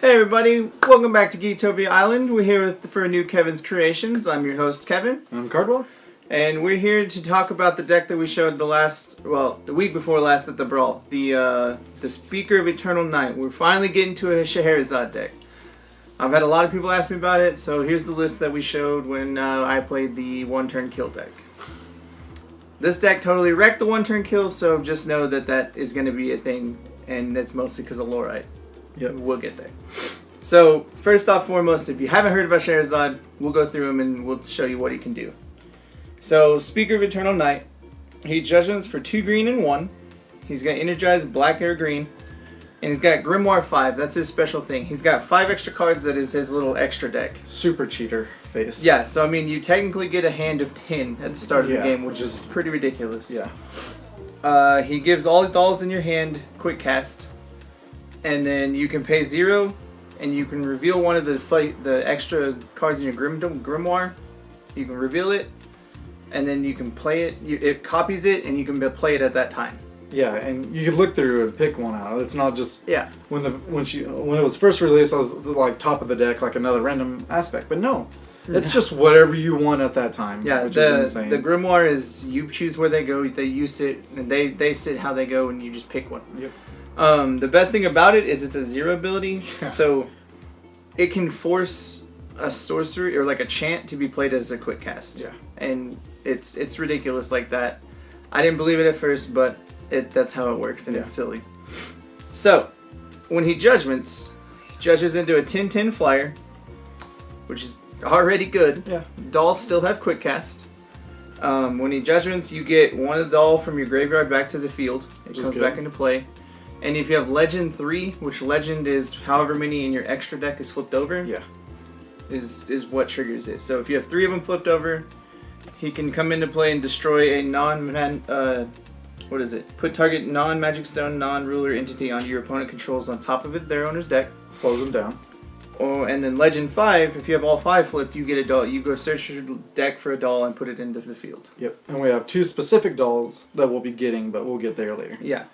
Hey everybody, welcome back to Geektopia Island. We're here for a new Kevin's Kreations. I'm your host Kevin. I'm Cardwell. And we're here to talk about the deck that we showed the week before last at the Brawl. The Speaker of Eternal Night. We're finally getting to a Scheherazade deck. I've had a lot of people ask me about it, so here's the list that we showed when I played the one-turn kill deck. This deck totally wrecked the one-turn kill, so just know that that is going to be a thing, and that's mostly because of Laurite. Yep. We'll get there. So, first off foremost, if you haven't heard about Scheherazade, we'll go through him and we'll show you what he can do. So, Speaker of Eternal Night, he judgments for 2 green and 1. He's got Energized Black or Green. And he's got Grimoire 5, that's his special thing. He's got 5 extra cards, that is his little extra deck. Super cheater face. Yeah, so I mean, you technically get a hand of 10 at the start of the game, which is pretty ridiculous. Yeah. He gives all the dolls in your hand quick cast. And then you can pay 0, and you can reveal one of the extra cards in your Grimoire. You can reveal it, and then you can play it. It copies it, and you can play it at that time. Yeah, and you can look through and pick one out. It's not just when it was first released, I was like top of the deck, like another random aspect. But no, it's just whatever you want at that time. Yeah, which is insane. The Grimoire is you choose where they go, you sit, and they sit how they go, and you just pick one. Yep. The best thing about it is it's a 0 ability, so it can force a sorcery or like a chant to be played as a quick cast. Yeah. And it's ridiculous like that. I didn't believe it at first, but that's how it works, and it's silly. So, when he judges into a 10/10 flyer, which is already good. Yeah. Dolls still have quick cast. When he judgments, you get one of the doll from your graveyard back to the field. It comes back into play. And if you have Legend 3, which Legend is however many in your extra deck is flipped over, is what triggers it. So if you have 3 of them flipped over, he can come into play and destroy a put target non-magic stone, non-ruler entity onto your opponent controls on top of their owner's deck. Slows them down. Oh, and then Legend 5, if you have all 5 flipped, you get a doll. You go search your deck for a doll and put it into the field. Yep. And we have 2 specific dolls that we'll be getting, but we'll get there later. Yeah.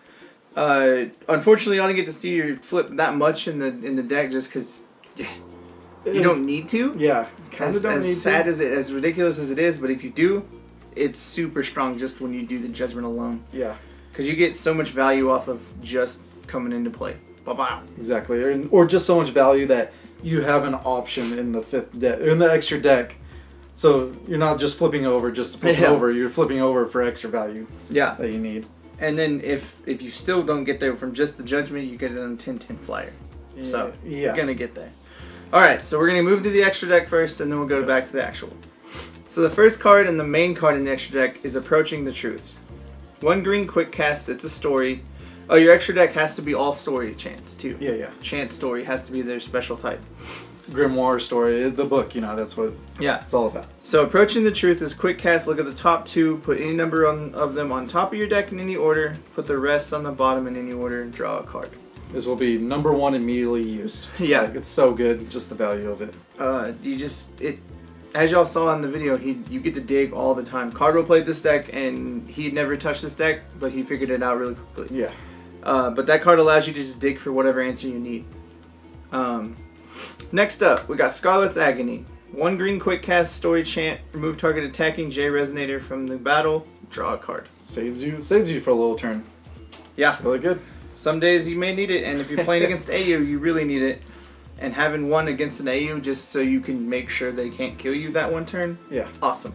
Unfortunately, I don't get to see you flip that much in the deck just because you don't need to. Yeah, kind of don't need to. As sad as ridiculous as it is, but if you do, it's super strong just when you do the judgment alone. Yeah. Because you get so much value off of just coming into play. Bye-bye. Exactly, or just so much value that you have an option in the 5th deck, in the extra deck. So you're not just flipping over just to flip over. You're flipping over for extra value. Yeah. That you need. And then if you still don't get there from just the judgment, you get it on 10/10 flyer. Yeah. So you're gonna get there. All right, so we're gonna move to the extra deck first, and then we'll go back to the actual. So the first card and the main card in the extra deck is Approaching the Truth. 1 green quick cast. It's a story. Oh, your extra deck has to be all story chants too. Yeah. Chant story has to be their special type. Grimoire story, the book, that's what it's all about. So Approaching the Truth is quick cast. Look at the top 2, put any number of them on top of your deck in any order, put the rest on the bottom in any order, and draw a card. This will be number 1 immediately used. Yeah. It's so good, just the value of it. As y'all saw in the video, you get to dig all the time. Cardwell played this deck, and he'd never touched this deck, but he figured it out really quickly. Yeah. But that card allows you to just dig for whatever answer you need. Next up, we got Scarlet's Agony. 1 green quick cast story chant. Remove target attacking J Resonator from the battle. Draw a card. Saves you for a little turn. Yeah. It's really good. Some days you may need it, and if you're playing against AU, you really need it. And having one against an AU just so you can make sure they can't kill you that one turn. Yeah. Awesome.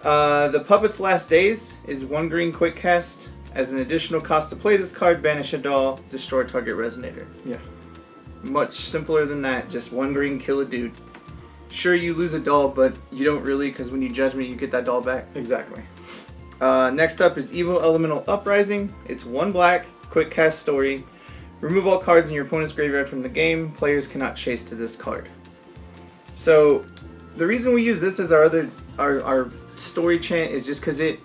The Puppet's Last Days is 1 green quick cast. As an additional cost to play this card, banish a doll, destroy target Resonator. Yeah. Much simpler than that. Just 1 green, kill a dude. Sure, you lose a doll, but you don't really, because when you judge me, you get that doll back. Exactly. Next up is Evil Elemental Uprising. It's 1 black, quick cast story. Remove all cards in your opponent's graveyard from the game. Players cannot chase to this card. So, the reason we use this as our story chant is just because it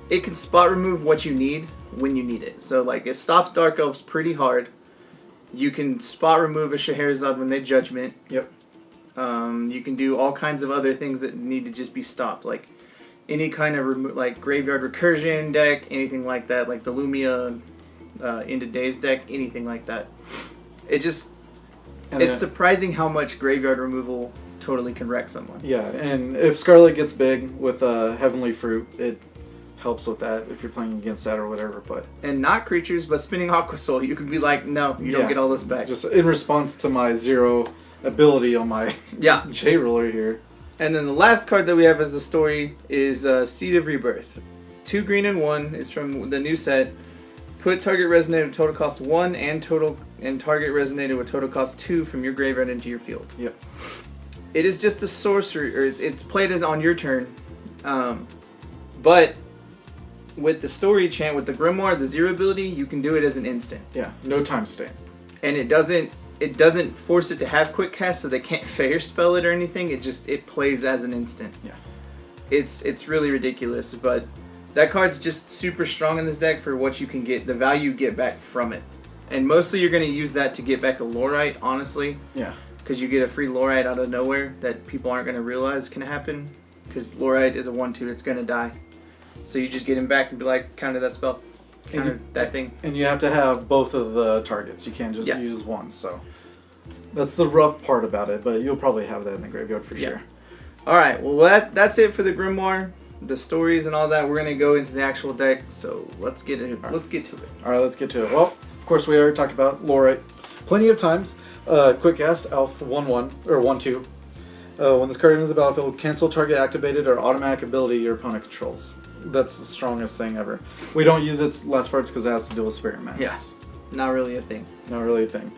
can spot remove what you need when you need it. So, like, it stops Dark Elves pretty hard. You can spot remove a Scheherazade when they judgment. Yep. You can do all kinds of other things that need to just be stopped, like any kind of like graveyard recursion deck, anything like that, like the Lumia End of Days deck, anything like that. It's surprising how much graveyard removal totally can wreck someone. Yeah, and if Scarlet gets big with Heavenly Fruit, it helps with that if you're playing against that or whatever. But and not creatures, but spinning Aqua Soul, you could be like, no, you don't get all this back. Just in response to my 0 ability on my J ruler here. And then the last card that we have as a story is Seed of Rebirth. 2 green and 1. It's from the new set. Put target resonator with total cost 1 and target resonator with total cost 2 from your graveyard into your field. Yep. It is just a sorcery, or it's played as on your turn. But with the story chant, with the Grimoire, the 0 ability, you can do it as an instant. Yeah, no time stamp. And it doesn't force it to have quick cast, so they can't fair spell it or anything. It plays as an instant. Yeah. It's really ridiculous, but that card's just super strong in this deck for what you can get, the value you get back from it. And mostly you're going to use that to get back a Laurite, honestly. Yeah. Because you get a free Laurite out of nowhere that people aren't going to realize can happen. Because Laurite is a 1/2, it's going to die. So you just get him back and be like, counter that spell. Counter that thing. And you have to have both of the targets. You can't just use one. So that's the rough part about it, but you'll probably have that in the graveyard for sure. Alright, well that's it for the Grimoire, the stories and all that. We're going to go into the actual deck, so let's get to it. Alright, let's get to it. Well, of course we already talked about Laurite plenty of times. Quick cast, Elf 1/1, or 1/2. When this card enters the battlefield, cancel target activated or automatic ability your opponent controls. That's the strongest thing ever. We don't use its last parts because it has to do with Spirit Magic. Yes. Not really a thing. Not really a thing.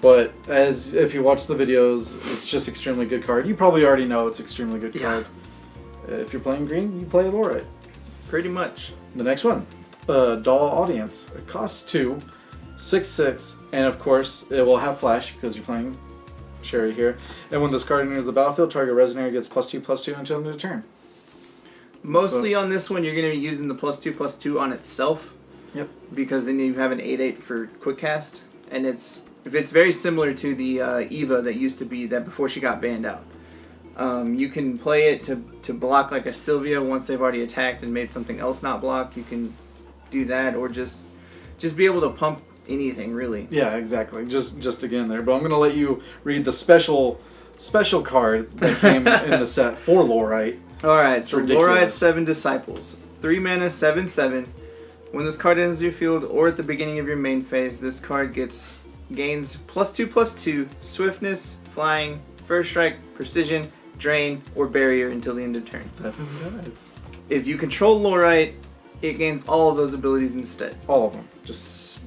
But if you watch the videos, it's just extremely good card. You probably already know it's extremely good card. If you're playing green, you play Laurite. Pretty much. The next one, Doll Audience. It costs 2, 6/6, and of course it will have flash because you're playing Sherry here. And when this card enters the battlefield, target Resonator gets +2/+2 until end of the turn. Mostly on this one, you're going to be using the +2/+2 on itself. Yep. Because then you have an 8/8 for quick cast, and if it's very similar to the Eva that used to be that before she got banned out. You can play it to block like a Sylvia once they've already attacked and made something else not block. You can do that, or just be able to pump anything really. Yeah, exactly. Just to get in there. But I'm gonna let you read the special card that came in the set for Laurite. Alright, so Laurite 7 Disciples. 3 mana, 7/7. When this card enters your field or at the beginning of your main phase, this card gains +2/+2, swiftness, flying, first strike, precision, drain, or barrier until the end of turn. Nice. If you control Laurite, it gains all of those abilities instead. All of them. Just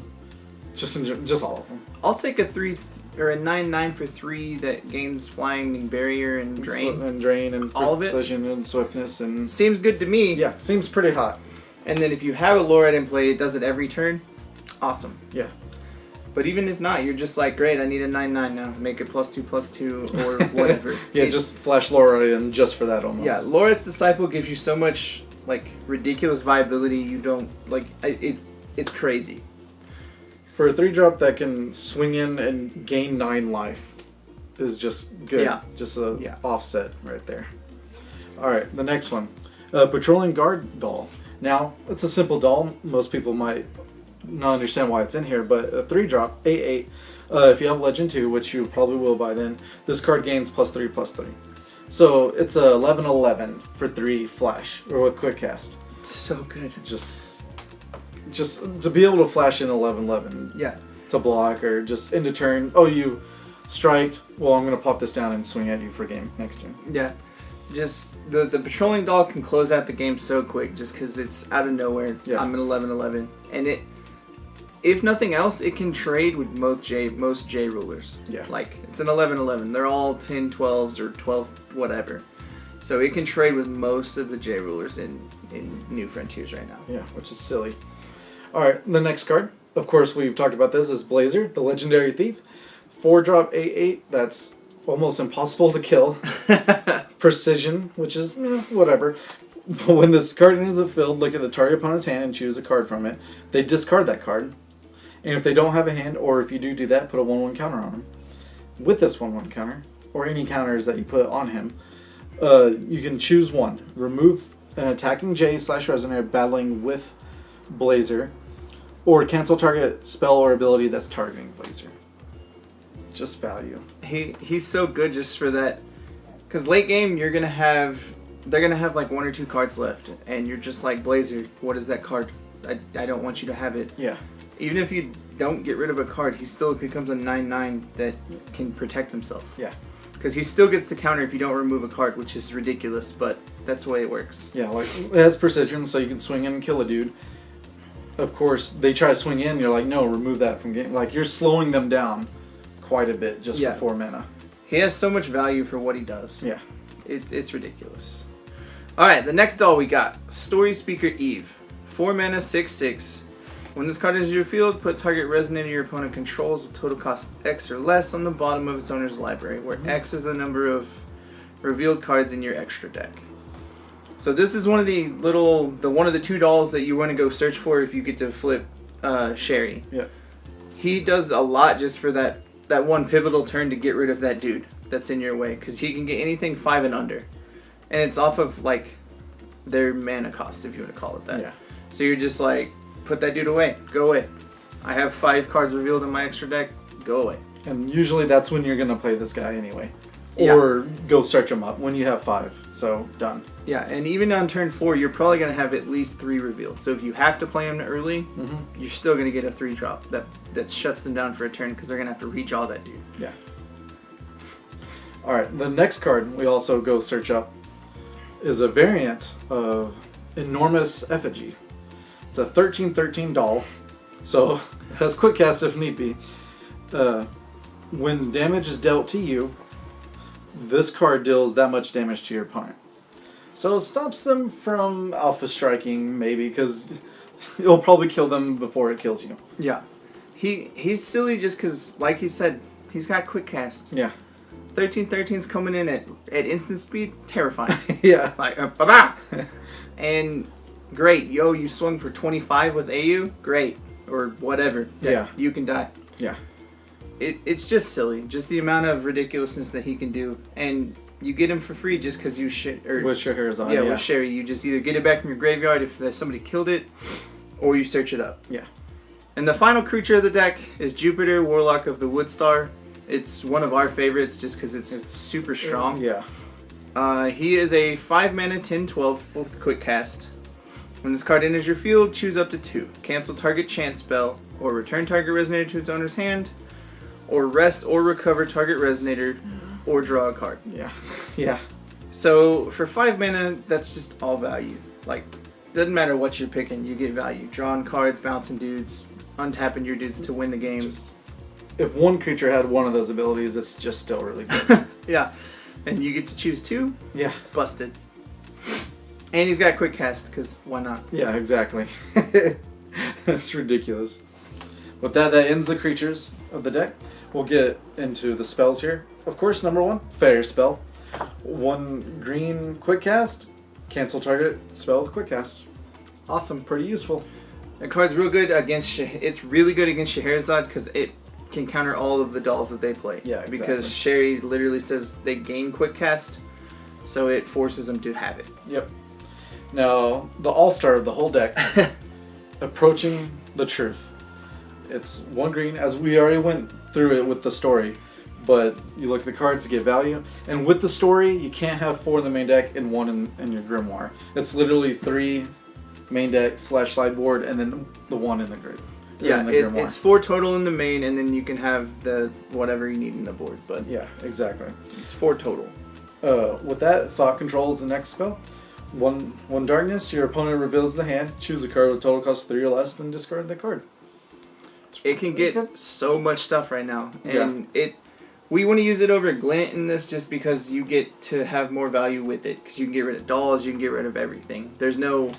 all of them. I'll take a 9/9 for 3 that gains flying and barrier and drain. And all of it. Precision and swiftness and seems good to me. Yeah, seems pretty hot. And then if you have a Laurite in play, it does it every turn. Awesome. Yeah. But even if not, you're just like, great, I need a 9/9 now. Make it +2/+2 or whatever. Just flash Laurite in just for that almost. Yeah, Laurite's Disciple gives you so much like ridiculous viability. You don't like it's crazy. For a 3-drop that can swing in and gain 9 life is just good. Yeah. Just a offset right there. Alright, the next one. Patrolling Guard Doll. Now, it's a simple doll. Most people might not understand why it's in here, but a 3-drop, 8/8. If you have Legend 2, which you probably will by then, this card gains +3/+3. So it's a 11/11 for 3 flash, or with quick cast. So good. Just to be able to flash in 11/11. Yeah. To block, or just end of turn. Oh, you striked. Well, I'm going to pop this down and swing at you for game next turn. Yeah. Just the patrolling doll can close out the game so quick just because it's out of nowhere. Yeah. I'm an 11/11. And if nothing else, it can trade with most J rulers. Yeah. Like, it's an 11/11. They're all 10/12s or 12 whatever. So it can trade with most of the J rulers in New Frontiers right now. Yeah, which is silly. Alright, the next card, of course we've talked about this, is Blazer, the Legendary Thief. 4-drop 8/8, that's almost impossible to kill. Precision, which is whatever. But when this card enters the field, look at the target opponent's hand and choose a card from it. They discard that card. And if they don't have a hand, or if you do that, put a 1/1 counter on them. With this 1/1 counter, or any counters that you put on him, you can choose one. Remove an attacking J/Resonator battling with Blazer, or cancel target spell or ability that's targeting Blazer. just value. He's so good just for that, because late game they're gonna have like 1 or 2 cards left, and you're just like, Blazer, what is that card? I don't want you to have it. Yeah. Even if you don't get rid of a card, he still becomes a 9/9 that can protect himself. Yeah. Because he still gets to counter if you don't remove a card, which is ridiculous, but that's the way it works. Yeah, like it has precision, so you can swing in and kill a dude. Of course, they try to swing in, you're like, no, remove that from game. Like, you're slowing them down quite a bit just for 4 mana. He has so much value for what he does. Yeah. It's ridiculous. Alright, the next doll we got, Story Speaker Eve. 4 mana, 6/6. When this card enters your field, put target Resonator your opponent controls with total cost X or less on the bottom of its owner's library, where X is the number of revealed cards in your extra deck. So this is one of the one of the 2 dolls that you want to go search for if you get to flip Sherry. Yeah. He does a lot just for that one pivotal turn to get rid of that dude that's in your way, because he can get anything 5 and under. And it's off of like their mana cost, if you want to call it that. Yeah. So you're just like, put that dude away. Go away. I have 5 cards revealed in my extra deck. Go away. And usually that's when you're going to play this guy anyway. Or go search him up when you have 5. So, done. Yeah, and even on turn 4, you're probably going to have at least 3 revealed. So if you have to play him early, you're still going to get a 3-drop that shuts them down for a turn, because they're going to have to redraw that dude. Yeah. Alright, the next card we also go search up is a variant of Enormous Effigy. It's a 13/13 doll, so it has quick cast if need be. When damage is dealt to you, this card deals that much damage to your opponent. So it stops them from alpha striking, maybe, because it'll probably kill them before it kills you. Yeah. He's silly just because, like he said, he's got quick cast. Yeah. 13/13's coming in at instant speed, terrifying. Yeah. Like, ba-ba! And great, yo, you swung for 25 with AU? Great. Or whatever. Yeah. You can die. Yeah. It's just silly. Just the amount of ridiculousness that he can do. And you get him for free just because you with Scheherazade. Yeah, with Sherry. You just either get it back from your graveyard if somebody killed it, or you search it up. Yeah. And the final creature of the deck is Jupiter, Warlock of the Woodstar. It's one of our favorites just because it's super strong. Yeah. He is a 5 mana 10/12 with quick cast. When this card enters your field, choose up to 2. Cancel target chance spell, or return target Resonator to its owner's hand, or rest or recover target Resonator, or draw a card. Yeah. Yeah. So for 5 mana, that's just all value. Like, doesn't matter what you're picking, you get value. Drawing cards, bouncing dudes, untapping your dudes to win the game. If one creature had one of those abilities, it's just still really good. Yeah. And you get to choose 2? Yeah. Busted. And he's got quick cast, because why not? Yeah, exactly. That's ridiculous. With that ends the creatures of the deck. We'll get into the spells here. Of course, number 1, Fair Spell. 1 green quick cast, cancel target spell with quick cast. Awesome. Pretty useful. The card's real good against it's really good against Scheherazade because it can counter all of the dolls that they play. Yeah, exactly. Because Sherry literally says they gain quick cast, so it forces them to have it. Yep. Now, the all-star of the whole deck, Approaching the Truth. It's 1 green, as we already went through it with the story, but you look at the cards to get value. And with the story, you can't have 4 in the main deck and 1 in your Grimoire. It's literally 3 main deck / sideboard, and then the 1 in the grid. Yeah, it's 4 total in the main, and then you can have the whatever you need in the board. But yeah, exactly. It's 4 total. With that, Thought Control is the next spell. 1 darkness, your opponent reveals the hand, choose a card with total cost 3 or less, then discard the card. It can get so much stuff right now, and we want to use it over Glint in this just because you get to have more value with it, because you can get rid of dolls, you can get rid of everything. There's no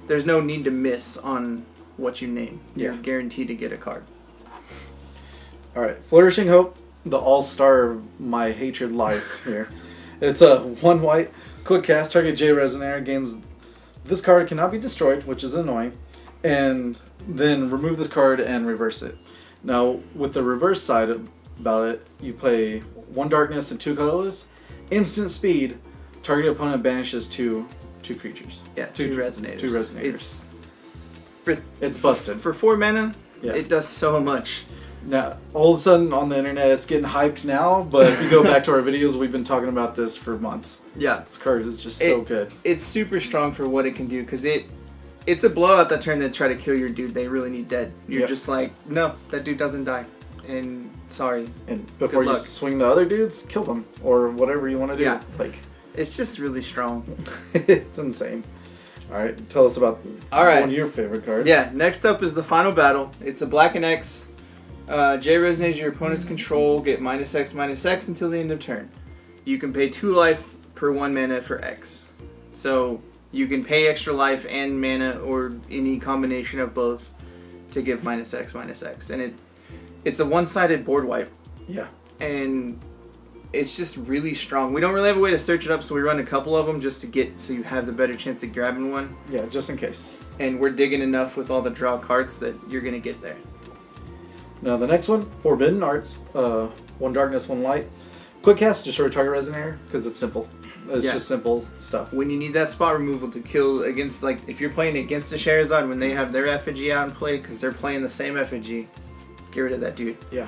need to miss on what you name. You're guaranteed to get a card. Alright, Flourishing Hope, the all-star of my hatred life here. It's a 1 white, quick cast, target J Resonator gains... This card cannot be destroyed, which is annoying, and then remove this card and reverse it. Now, with the reverse side about it, you play 1 darkness and 2 colorless. Instant speed, target opponent banishes 2 creatures. Yeah, 2 Resonators. 2 Resonators. It's busted. For 4 mana, Yeah. it does so much. Now, all of a sudden on the internet, it's getting hyped now, but if you go back to our videos, we've been talking about this for months. Yeah. This card is just so good. It's super strong for what it can do, because it's a blowout that turn that try to kill your dude they really need dead. You're just like, no, that dude doesn't die. And sorry. And before you swing the other dudes, kill them. Or whatever you want to do. Yeah. Like, it's just really strong. It's insane. Alright, tell us about one of your favorite cards. Yeah, next up is the final battle. It's a black and X. J resonates your opponent's control, get -X until the end of turn. You can pay 2 life per 1 mana for X. So you can pay extra life and mana or any combination of both to give -X. And it's a one-sided board wipe. Yeah. And it's just really strong. We don't really have a way to search it up, so we run a couple of them just to get so you have the better chance of grabbing one. Yeah, just in case. And we're digging enough with all the draw cards that you're going to get there. Now the next one, Forbidden Arts. 1 darkness, 1 light. Quick cast, destroy target resonator, because it's simple. It's just simple stuff. When you need that spot removal to kill against, like, if you're playing against a Scheherazade when they have their Effigy out in play, because they're playing the same Effigy, get rid of that dude. Yeah.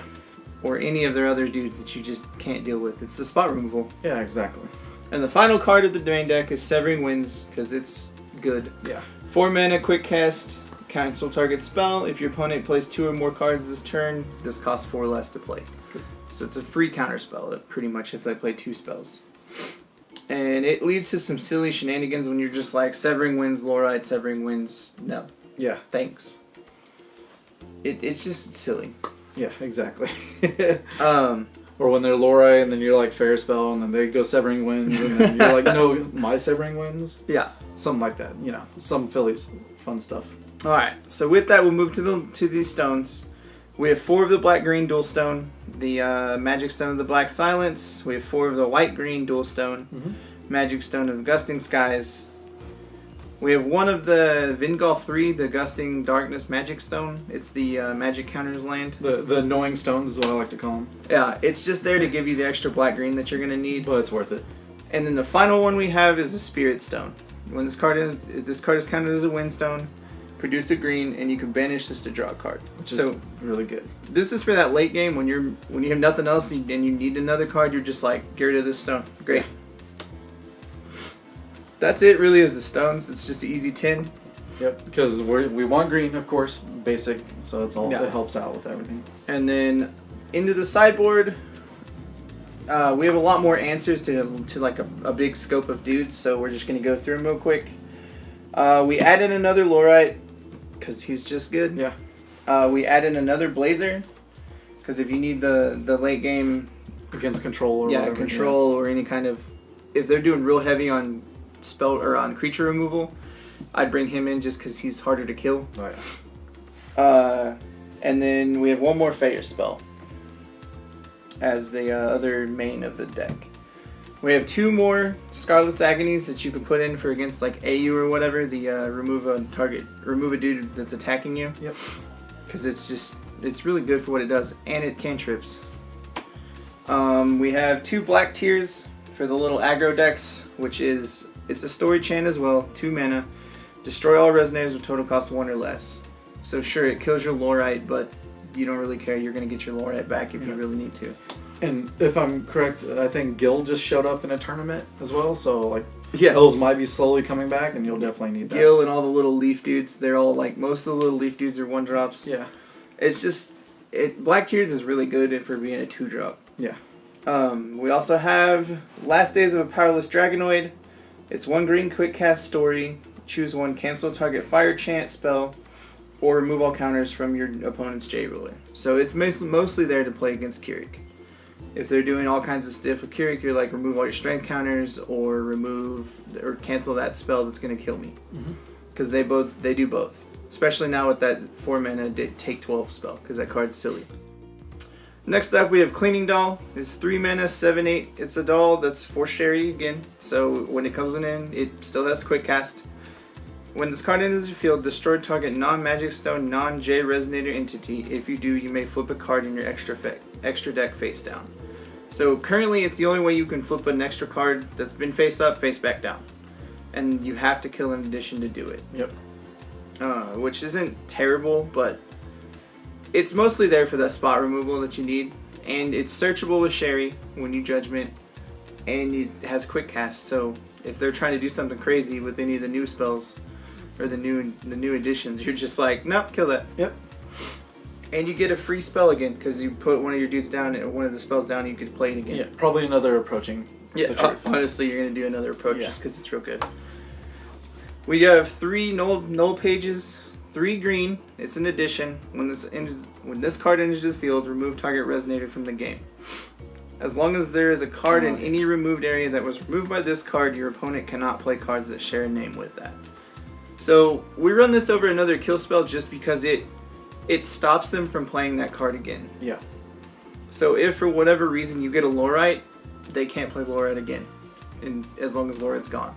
Or any of their other dudes that you just can't deal with. It's the spot removal. Yeah, exactly. And the final card of the main deck is Severing Winds, because it's good. Yeah. 4 mana, quick cast, cancel target spell. If your opponent plays 2 or more cards this turn, this costs 4 less to play. Good. So it's a free counter spell, pretty much, if they play 2 spells. And it leads to some silly shenanigans when you're just like, Severing Winds, Laurite, Severing Winds. No. Yeah. Thanks. It's just silly. Yeah, exactly. Or when they're Laurite and then you're like Fair Spell and then they go Severing Winds and then you're like, no, my Severing Winds? Yeah. Something like that, you know. Some Phillies fun stuff. Alright, so with that we'll move to these stones. We have 4 of the black-green dual stone, the magic stone of the black silence. We have 4 of the white-green dual stone, magic stone of the gusting skies. We have 1 of the Vingolf 3, the gusting darkness magic stone. It's the magic counters land. The annoying stones is what I like to call them. Yeah, it's just there to give you the extra black-green that you're going to need. But it's worth it. And then the final one we have is the spirit stone. When this card is counted as a wind stone, produce a green, and you can banish this to draw a card. Which is really good. This is for that late game when you have nothing else and you need another card. You're just like, get rid of this stone. Great. Yeah. That's it. Really, is the stones. It's just an easy 10. Yep. Because we want green, of course, basic. So it's all it helps out with everything. And then into the sideboard, we have a lot more answers to like a big scope of dudes. So we're just gonna go through them real quick. We added another Laurite, because he's just good. Yeah. We added another Blazer, because if you need the late game... Against control or whatever. Control or any kind of... If they're doing real heavy on spell or on creature removal, I'd bring him in just because he's harder to kill. Oh, yeah. And then we have 1 more Fair spell as the other main of the deck. We have 2 more Scarlets Agonies that you can put in for against like AU or whatever. The remove a dude that's attacking you. Yep. Because it's really good for what it does, and it cantrips. We have 2 black tiers for the little aggro decks, which is it's a story chant as well. 2 mana, destroy all resonators with total cost 1 or less. So sure, it kills your Laurite, but you don't really care. You're gonna get your Laurite back if you really need to. And if I'm correct, I think Gil just showed up in a tournament as well, so like yeah, those might be slowly coming back, and you'll definitely need that. Gil and all the little leaf dudes, they're all like, most of the little leaf dudes are 1-drops. Yeah. It's just, Black Tears is really good for being a 2-drop. Yeah. We also have Last Days of a Powerless Dragonoid. It's 1 green quick cast story. Choose 1 cancel target fire chant spell, or remove all counters from your opponent's J ruler. So it's mostly there to play against Keurig. If they're doing all kinds of stuff with Keurig, you're like, remove all your strength counters, or remove or cancel that spell that's going to kill me. Because they do both. Especially now with that 4 mana take 12 spell, because that card's silly. Next up, we have Cleaning Doll. It's 3 mana, 7/8. It's a doll that's Force Sherry again. So when it comes in, it still has quick cast. When this card enters your field, destroy target non-magic stone, non-J resonator entity. If you do, you may flip a card in your extra deck face down. So currently, it's the only way you can flip an extra card that's been face up, face back down. And you have to kill in addition to do it. Yep. Which isn't terrible, but it's mostly there for that spot removal that you need, and it's searchable with Sherry when you Judgment, and it has quick cast. So if they're trying to do something crazy with any of the new spells or the new additions, you're just like, nope, kill that. Yep. And you get a free spell again because you put one of your dudes down and one of the spells down, and you could play it again. Yeah, probably another Approaching the Truth. Honestly, you're gonna do another approach just because it's real good. We have 3 null pages. 3 green. It's an addition. When this card enters the field, remove target Resonator from the game. As long as there is a card in any removed area that was removed by this card, your opponent cannot play cards that share a name with that. So we run this over another kill spell just because it stops them from playing that card again. Yeah. So if for whatever reason you get a Laurite, they can't play Laurite again, as long as Laurite's gone.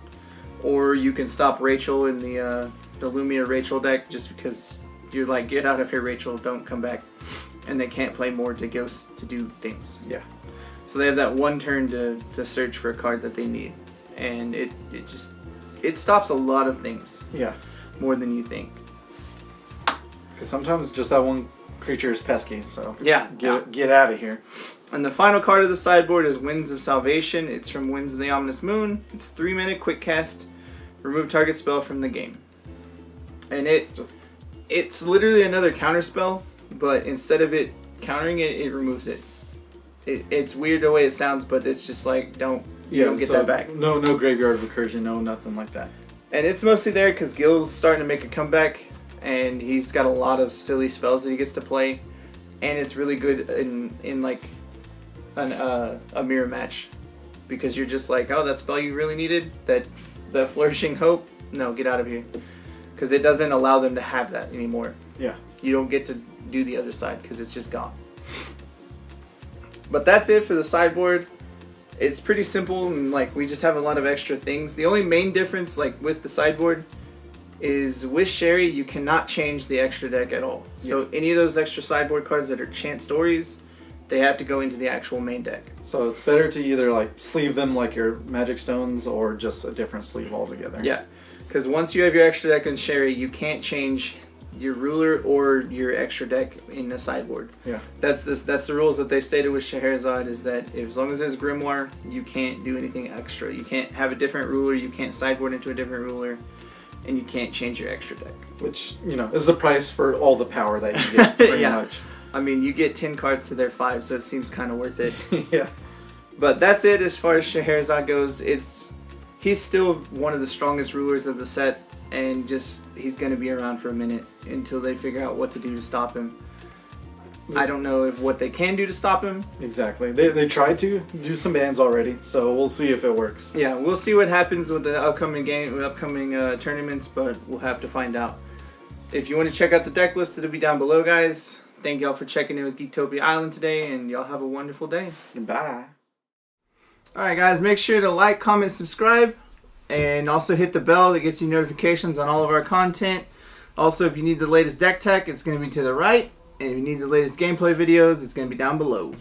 Or you can stop Rachel in the Lumia Rachel deck just because you're like, get out of here, Rachel, don't come back. And they can't play more to Ghosts to do things. Yeah. So they have that one turn to search for a card that they need. And it stops a lot of things. Yeah. More than you think. Because sometimes just that one creature is pesky, so yeah, get out of here. And the final card of the sideboard is Winds of Salvation. It's from Winds of the Ominous Moon. It's 3-minute quick cast. Remove target spell from the game. And it's literally another counter spell, but instead of it countering it, it removes it. It's weird the way it sounds, but it's just like, don't get that back. No Graveyard Recursion, no nothing like that. And it's mostly there because Gil's starting to make a comeback, and he's got a lot of silly spells that he gets to play, and it's really good in like a mirror match, because you're just like, oh, that spell you really needed, the Flourishing Hope, no, get out of here, because it doesn't allow them to have that anymore. Yeah, you don't get to do the other side because it's just gone. But that's it for the sideboard. It's pretty simple, and like we just have a lot of extra things. The only main difference, like with the sideboard, is with Sherry you cannot change the extra deck at all. Yeah. So any of those extra sideboard cards that are Chant Stories, they have to go into the actual main deck. So it's better to either like sleeve them like your Magic Stones or just a different sleeve altogether. Yeah, because once you have your extra deck in Sherry, you can't change your ruler or your extra deck in the sideboard. Yeah, that's the rules that they stated with Scheherazade, is that as long as there's Grimoire, you can't do anything extra. You can't have a different ruler, you can't sideboard into a different ruler, and you can't change your extra deck. Which, is the price for all the power that you get, pretty much. I mean, you get 10 cards to their 5, so it seems kind of worth it. Yeah. But that's it as far as Scheherazade goes. He's still one of the strongest rulers of the set, and he's going to be around for a minute until they figure out what to do to stop him. I don't know what they can do to stop him. Exactly. They tried to do some bans already, so we'll see if it works. Yeah, we'll see what happens with the upcoming tournaments, but we'll have to find out. If you want to check out the deck list, it'll be down below, guys. Thank y'all for checking in with Geektopia Island today, and y'all have a wonderful day. Bye. Alright guys, make sure to like, comment, subscribe, and also hit the bell that gets you notifications on all of our content. Also, if you need the latest deck tech, it's going to be to the right. And if you need the latest gameplay videos, it's going to be down below.